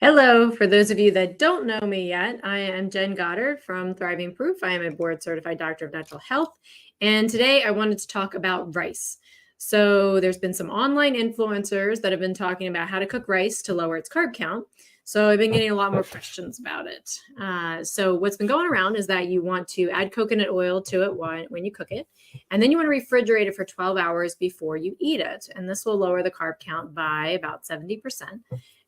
Hello, for those of you that don't know me yet, I am Jen Goddard from Thriving Proof. I am a board certified doctor of natural health. And today I wanted to talk about rice. So there's been some online influencers that have been talking about how to cook rice to lower its carb count. So I've been getting a lot more questions about it. So what's been going around is that you want to add coconut oil to it when you cook it. And then you want to refrigerate it for 12 hours before you eat it. And this will lower the carb count by about 70%.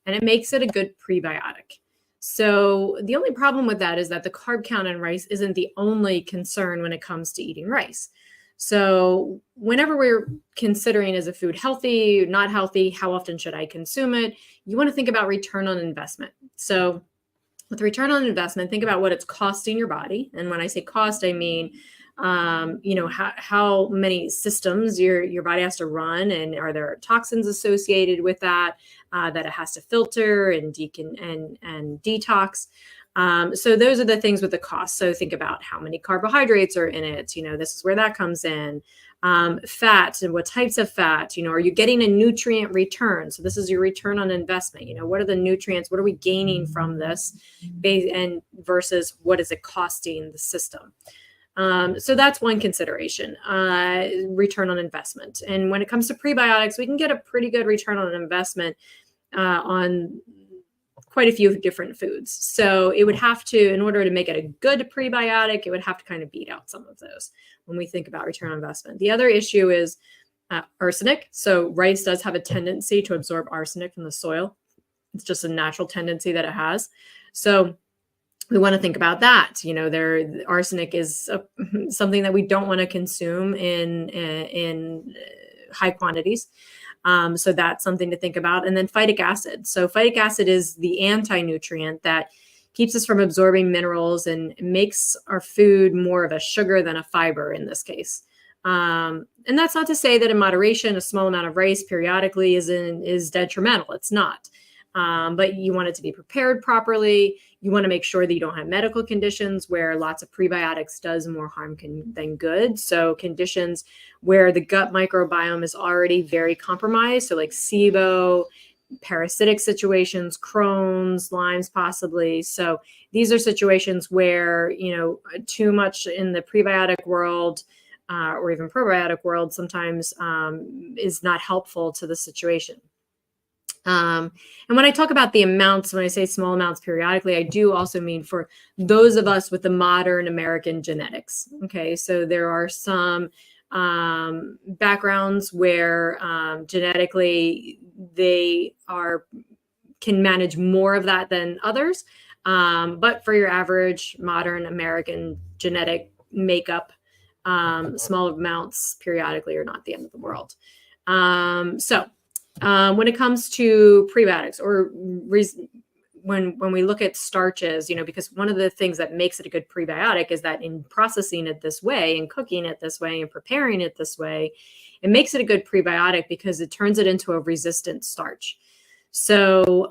And it makes it a good prebiotic. So the only problem with that is that the carb count in rice isn't the only concern when it comes to eating rice. So whenever we're considering is a food healthy, not healthy, how often should I consume it? You want to think about return on investment. So with return on investment, think about what it's costing your body. And when I say cost, I mean how many systems your body has to run, and are there toxins associated with that that it has to filter and detox. So those are the things with the cost. So think about how many carbohydrates are in it. This is where that comes in. Fat and what types of fat. Are you getting a nutrient return? So this is your return on investment. What are the nutrients? What are we gaining from this, and versus what is it costing the system? So that's one consideration, return on investment. And when it comes to prebiotics, we can get a pretty good return on investment on quite a few different foods. So it would have to, in order to make it a good prebiotic, it would have to kind of beat out some of those when we think about return on investment. The other issue is arsenic. So rice does have a tendency to absorb arsenic from the soil. It's just a natural tendency that it has. So we want to think about that. Arsenic is something that we don't want to consume in high quantities. So that's something to think about. And then phytic acid. So phytic acid is the anti-nutrient that keeps us from absorbing minerals and makes our food more of a sugar than a fiber in this case. And that's not to say that in moderation, a small amount of rice periodically is detrimental. It's not. But you want it to be prepared properly. You want to make sure that you don't have medical conditions where lots of prebiotics does more harm than good. So conditions where the gut microbiome is already very compromised. So like SIBO, parasitic situations, Crohn's, Lyme's possibly. So these are situations where, too much in the prebiotic world or even probiotic world sometimes is not helpful to the situation. And when I talk about the amounts, when I say small amounts periodically, I do also mean for those of us with the modern American genetics. Okay, so there are some backgrounds where genetically they can manage more of that than others. But for your average modern American genetic makeup, small amounts periodically are not the end of the world. When it comes to prebiotics or when we look at starches, because one of the things that makes it a good prebiotic is that in processing it this way and cooking it this way and preparing it this way, it makes it a good prebiotic because it turns it into a resistant starch. So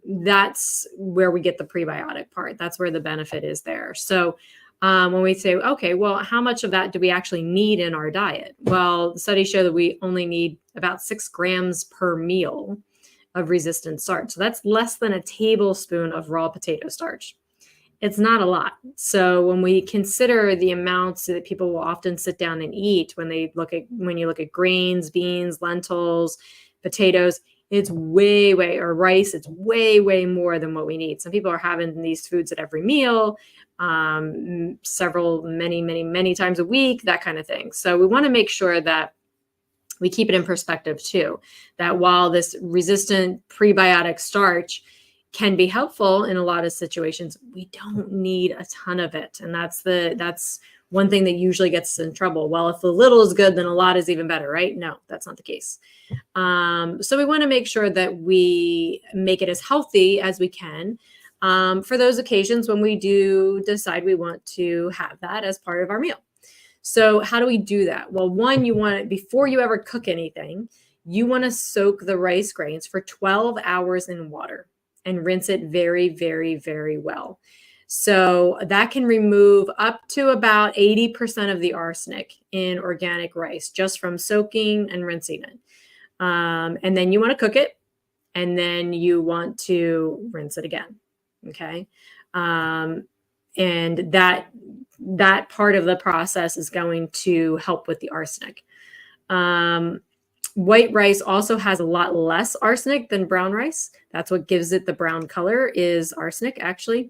that's where we get the prebiotic part. That's where the benefit is there. So when we say, okay, well, how much of that do we actually need in our diet? Well, studies show that we only need about 6 grams per meal of resistant starch. So that's less than a tablespoon of raw potato starch. It's not a lot. So when we consider the amounts that people will often sit down and eat when you look at grains, beans, lentils, potatoes, it's or rice, it's way more than what we need. Some people are having these foods at every meal, many times a week, that kind of thing. So we want to make sure that we keep it in perspective too, that while this resistant prebiotic starch can be helpful in a lot of situations, we don't need a ton of it. And that's one thing that usually gets us in trouble. Well, if a little is good, then a lot is even better, right? No, that's not the case. So we want to make sure that we make it as healthy as we can for those occasions when we do decide we want to have that as part of our meal. So how do we do that? Well, one, before you ever cook anything, you want to soak the rice grains for 12 hours in water and rinse it very, very, very well. So that can remove up to about 80% of the arsenic in organic rice just from soaking and rinsing it. And then you want to cook it. and then you want to rinse it again. Okay. And that part of the process is going to help with the arsenic. White rice also has a lot less arsenic than brown rice. That's what gives it the brown color, is arsenic, actually.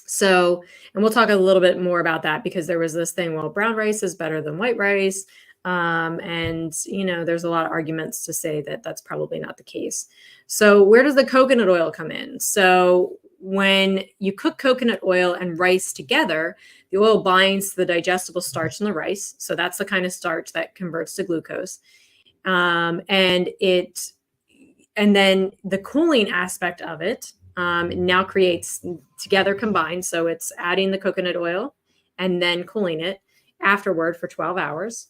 So, and we'll talk a little bit more about that, because there was this thing, well, brown rice is better than white rice. And, there's a lot of arguments to say that that's probably not the case. So where does the coconut oil come in? So when you cook coconut oil and rice together, the oil binds to the digestible starch in the rice. So that's the kind of starch that converts to glucose. And then the cooling aspect of it now creates together combined. So it's adding the coconut oil and then cooling it afterward for 12 hours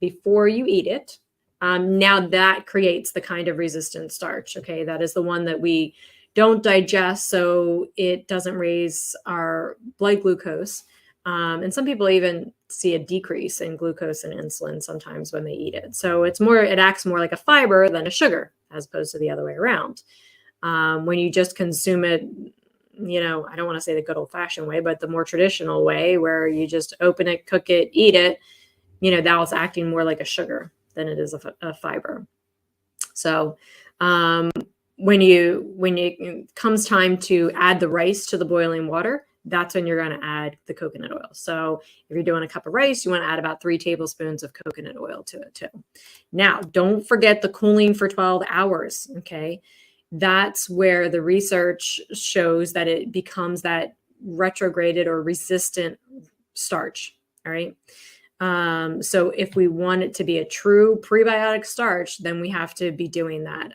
before you eat it. Now that creates the kind of resistant starch. Okay. That is the one that we don't digest, so it doesn't raise our blood glucose. And some people even see a decrease in glucose and insulin sometimes when they eat it. So it acts more like a fiber than a sugar, as opposed to the other way around. When you just consume it, I don't want to say the good old fashioned way, but the more traditional way, where you just open it, cook it, eat it, that was acting more like a sugar than it is a fiber. So, when it comes time to add the rice to the boiling water, that's when you're going to add the coconut oil. So if you're doing a cup of rice, you want to add about 3 tablespoons of coconut oil to it too. Now, don't forget the cooling for 12 hours. Okay. That's where the research shows that it becomes that retrograded or resistant starch. All right. So if we want it to be a true prebiotic starch, then we have to be doing that.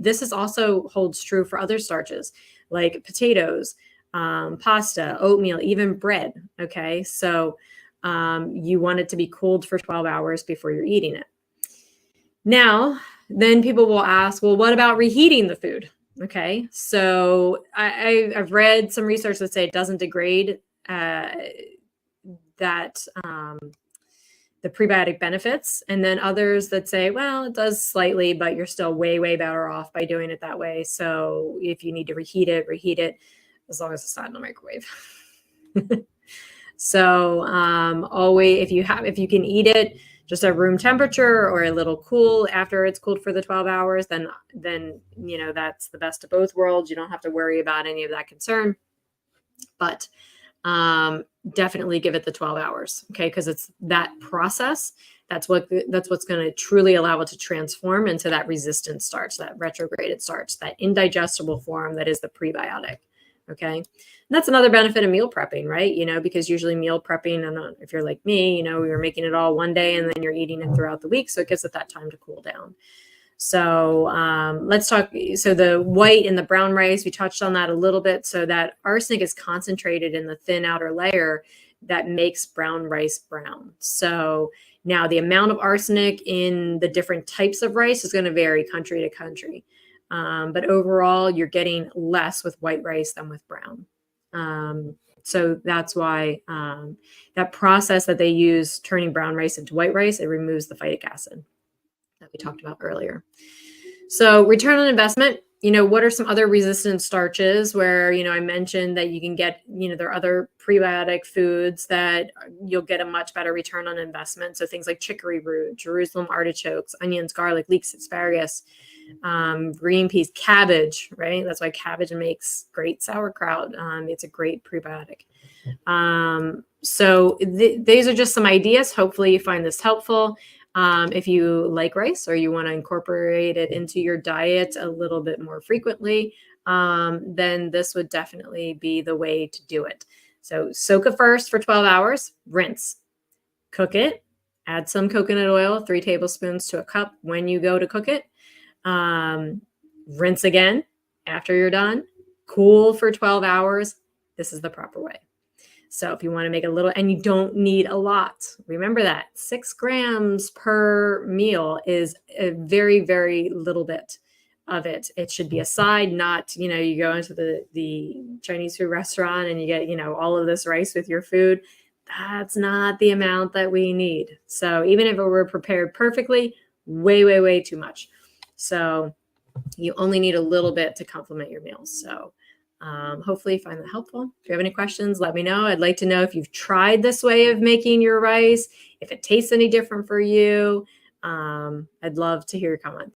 This is also holds true for other starches like potatoes, pasta, oatmeal, even bread. Okay. So, you want it to be cooled for 12 hours before you're eating it. Now, then people will ask, well, what about reheating the food? Okay. So I've read some research that say it doesn't degrade, the prebiotic benefits, and then others that say, well, it does slightly, but you're still way, way better off by doing it that way. So if you need to reheat it, as long as it's not in the microwave. So always, if you can eat it just at room temperature or a little cool after it's cooled for the 12 hours, then that's the best of both worlds. You don't have to worry about any of that concern. But definitely give it the 12 hours. Okay. Because it's that process. That's what's going to truly allow it to transform into that resistant starch, that retrograded starch, that indigestible form that is the prebiotic. Okay. And that's another benefit of meal prepping, right? Because usually meal prepping, and if you're like me, you're making it all one day and then you're eating it throughout the week. So it gives it that time to cool down. So let's talk. So the white and the brown rice, we touched on that a little bit. So that arsenic is concentrated in the thin outer layer that makes brown rice brown. So now the amount of arsenic in the different types of rice is going to vary country to country. But overall, you're getting less with white rice than with brown. So that's why that process that they use turning brown rice into white rice, it removes the phytic acid that we talked about earlier. So return on investment, what are some other resistant starches where, I mentioned that you can get, there are other prebiotic foods that you'll get a much better return on investment. So things like chicory root, Jerusalem artichokes, onions, garlic, leeks, asparagus, green peas, cabbage, right? That's why cabbage makes great sauerkraut. It's a great prebiotic. So these are just some ideas. Hopefully you find this helpful. If you like rice or you want to incorporate it into your diet a little bit more frequently, then this would definitely be the way to do it. So soak it first for 12 hours, rinse, cook it, add some coconut oil, 3 tablespoons to a cup when you go to cook it. Rinse again after you're done, cool for 12 hours. This is the proper way. So if you want to make a little, and you don't need a lot, remember that 6 grams per meal is a very, very little bit of it. It should be a side, not, you go into the Chinese food restaurant and you get, all of this rice with your food. That's not the amount that we need. So even if it were prepared perfectly, way, way, way too much. So You only need a little bit to complement your meals. So hopefully you find that helpful. If you have any questions, let me know. I'd like to know if you've tried this way of making your rice, if it tastes any different for you. I'd love to hear your comments.